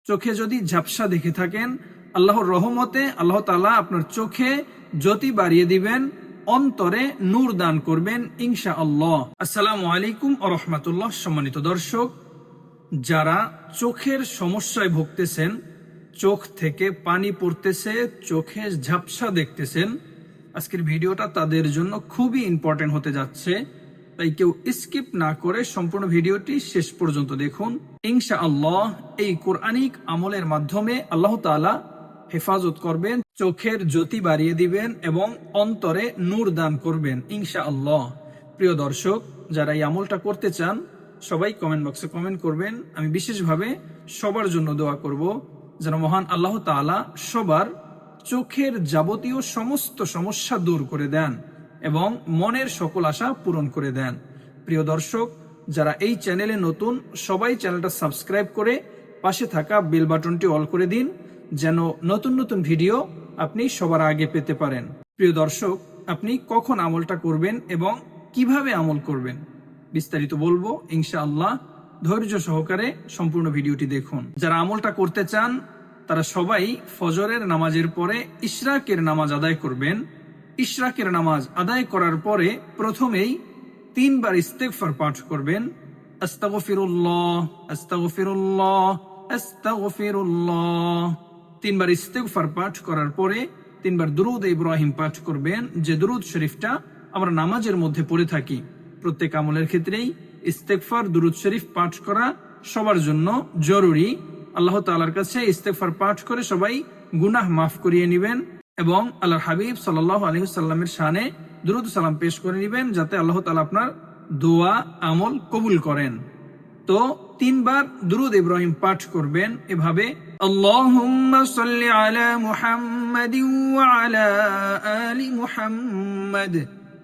চোখে যদি ঝাপসা দেখে থাকেন, আল্লাহর রহমতে আল্লাহ তাআলা আপনার চোখে জ্যোতি বাড়িয়ে দিবেন, অন্তরে নূর দান করবেন ইনশাআল্লাহ। আসসালামু আলাইকুম ওয়া রাহমাতুল্লাহ। সম্মানিত দর্শক, যারা চোখের সমস্যায় ভুগতেছেন, চোখ থেকে পানি পড়তেছে, চোখে ঝাপসা দেখতেছেন, আজকের ভিডিওটা তাদের জন্য খুবই ইম্পর্টেন্ট হতে যাচ্ছে। তাই কেউ স্কিপ না করে সম্পূর্ণ ভিডিওটি শেষ পর্যন্ত দেখুন। ইনশাআল্লাহ এই কোরআনিক আমলের মাধ্যমে আল্লাহ তাআলা হেফাজত করবেন, চোখের জ্যোতি বাড়িয়ে দিবেন এবং অন্তরে নূর দান করবেন ইনশাআল্লাহ। প্রিয় দর্শক, যারা এই আমলটা করতে চান সবাই কমেন্ট বক্সে কমেন্ট করবেন। আমি বিশেষভাবে সবার জন্য দোয়া করব যেন মহান আল্লাহ তাআলা সবার চোখের যাবতীয় সমস্ত সমস্যা দূর করে দেন এবং মনের সকল আশা পূরণ করে দেন। প্রিয় দর্শক, যারা এই চ্যানেলে নতুন, সবাই চ্যানেলটা সাবস্ক্রাইব করে পাশে থাকা বেল বাটনটি অল করে দিন, যেন নতুন নতুন ভিডিও আপনি সবার আগে পেতে পারেন। প্রিয় দর্শক, আপনি কখন আমলটা করবেন এবং কিভাবে আমল করবেন বিস্তারিত বলবো ইনশাআল্লাহ। ধৈর্য সহকারে সম্পূর্ণ ভিডিওটি দেখুন। যারা আমলটা করতে চান তারা সবাই ফজরের নামাজের পরে ইশরাকের নামাজ আদায় করবেন। ইশরাকের নামাজ আদায় করার পরে প্রথমেই 3 বার ইস্তেগফার পাঠ করবেন। আস্তাগফিরুল্লাহ, আস্তাগফিরুল্লাহ, আস্তাগফিরুল্লাহ। 3 বার ইস্তেগফার পাঠ করার পরে 3 বার দুরূদ ইব্রাহিম পাঠ করবেন, যে দুরূদ শরীফটা আমরা নামাজের মধ্যে পড়ে থাকি। প্রত্যেক আমলের ক্ষেত্রেই ইস্তেগফার, দুরূদ শরীফ পাঠ করা সবার জন্য জরুরি। আল্লাহ তাআলার কাছে ইস্তেগফার পাঠ করে সবাই গুনাহ মাফ করিয়ে নেবেন এবং আল্লাহর হাবিব সাল্লাল্লাহু আলাইহি ওয়াসাল্লামের শানে দুরূদ সালাম পেশ করে নেবেন, যাতে আল্লাহ তাআলা আপনার দোয়া আমল কবুল করেন। তো 3 বার দুরূদ ইব্রাহিম পাঠ করবেন এভাবে: আল্লাহুম্মা সাল্লি আলা মুহাম্মাদিন ওয়া আলা আলি মুহাম্মাদ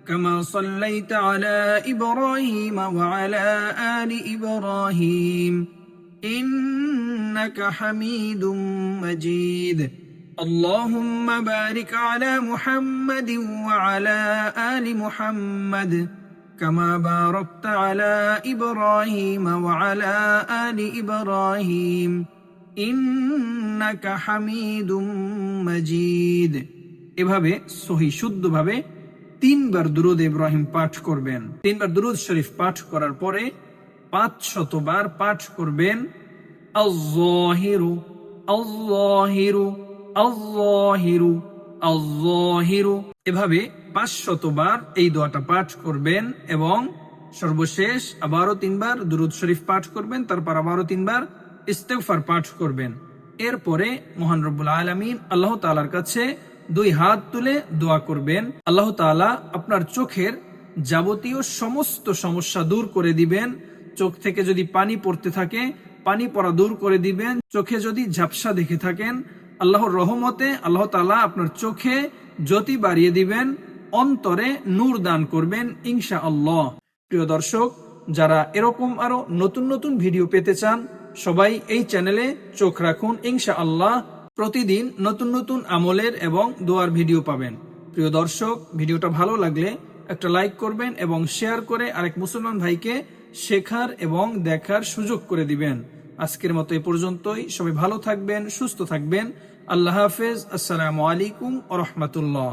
কামা সাল্লাইতা আলা ইব্রাহিম ওয়া আলা আলি ইব্রাহিম ইন্নাকা হামিদুম মাজিদ। আল্লাহুম্মা বারিক আলা মুহাম্মাদিন ওয়া আলা আলি মুহাম্মাদ কামা বারাকতা আলা ইব্রাহিম ওয়া আলা আলি ইব্রাহিম ইন্নাকা হামিদুম মাজিদ। এভাবে সহি শুদ্ধভাবে 3 বার দুরূদ ইব্রাহিম পাঠ করবেন। 3 বার দুরূদ শরীফ পাঠ করার পরে 500 বার পাঠ করবেন আল-যাহিরু আল-যাহিরু আল-যাহিরু আল-যাহিরু। এভাবে 500 বার এই দোয়াটা পাঠ করবেন এবং সর্বশেষ আবারও 3 বার দুরূদ শরীফ পাঠ করবেন, তারপর আবারও 3 বার ইস্তেগফার পাঠ করবেন। এরপরে মহান রব্বুল আলামিন আল্লাহ তাআলার কাছে 2 হাত তুলে দোয়া করবেন। আল্লাহ তাআলা আপনার চোখের যাবতীয় সমস্ত সমস্যা দূর করে দিবেন। চোখ থেকে যদি পানি পড়তে থাকে, পানি পড়া দূর করে দিবেন। চোখে যদি ঝাপসা দেখে থাকেন, আল্লাহর রহমতে আল্লাহ তাআলা আপনার চোখে জ্যোতি বাড়িয়ে দিবেন, অন্তরে নূর দান করবেন ইনশাআল্লাহ। প্রিয় দর্শক, যারা এরকম আরো নতুন নতুন ভিডিও পেতে চান সবাই এই চ্যানেলে চোখ রাখুন ইনশাআল্লাহ। প্রতিদিন নতুন নতুন আমলের এবং দোয়ার ভিডিও পাবেন। প্রিয় দর্শক, ভিডিওটা ভালো লাগলে একটা লাইক করবেন এবং শেয়ার করে আরেক মুসলমান ভাইকে শেখার এবং দেখার সুযোগ করে দিবেন। আজকের মতো এ পর্যন্তই। সবাই ভালো থাকবেন, সুস্থ থাকবেন। আল্লাহ হাফেজ। আসসালামু আলাইকুম ওয়া রাহমাতুল্লাহ।